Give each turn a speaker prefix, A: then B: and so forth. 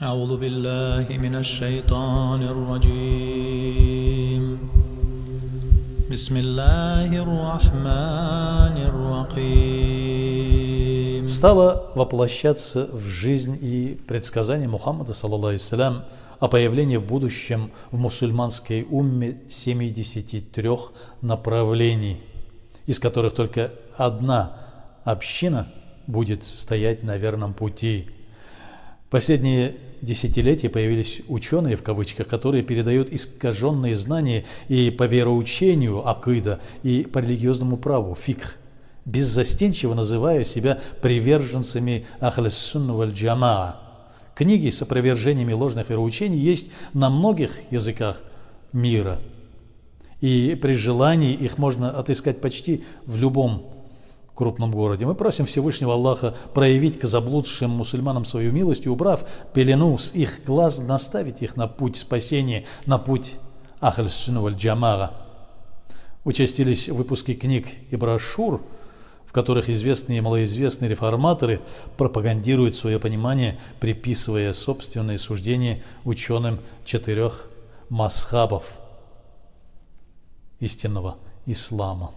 A: أعوذ بالله من الشيطان الرجيم بسم الله الرحمن الرحيم.
B: Стало воплощаться в жизнь и предсказание Мухаммада, саллаллаху алейхи о появлении в будущем в мусульманской умме 73 направлений, из которых только одна община будет стоять на верном пути. В последние десятилетия появились ученые, в кавычках, которые передают искаженные знания и по вероучению акида, и по религиозному праву фикх, беззастенчиво называя себя приверженцами ахль-сунна валь-джамаа. Книги с опровержениями ложных вероучений есть на многих языках мира, и при желании их можно отыскать почти в любом крупном городе. Мы просим Всевышнего Аллаха проявить к заблудшим мусульманам свою милость и, убрав пелену с их глаз, наставить их на путь спасения, на путь ахль-сунна валь-джамаа. Участились выпуски книг и брошюр, в которых известные и малоизвестные реформаторы пропагандируют свое понимание, приписывая собственные суждения ученым 4 мазхабов истинного ислама.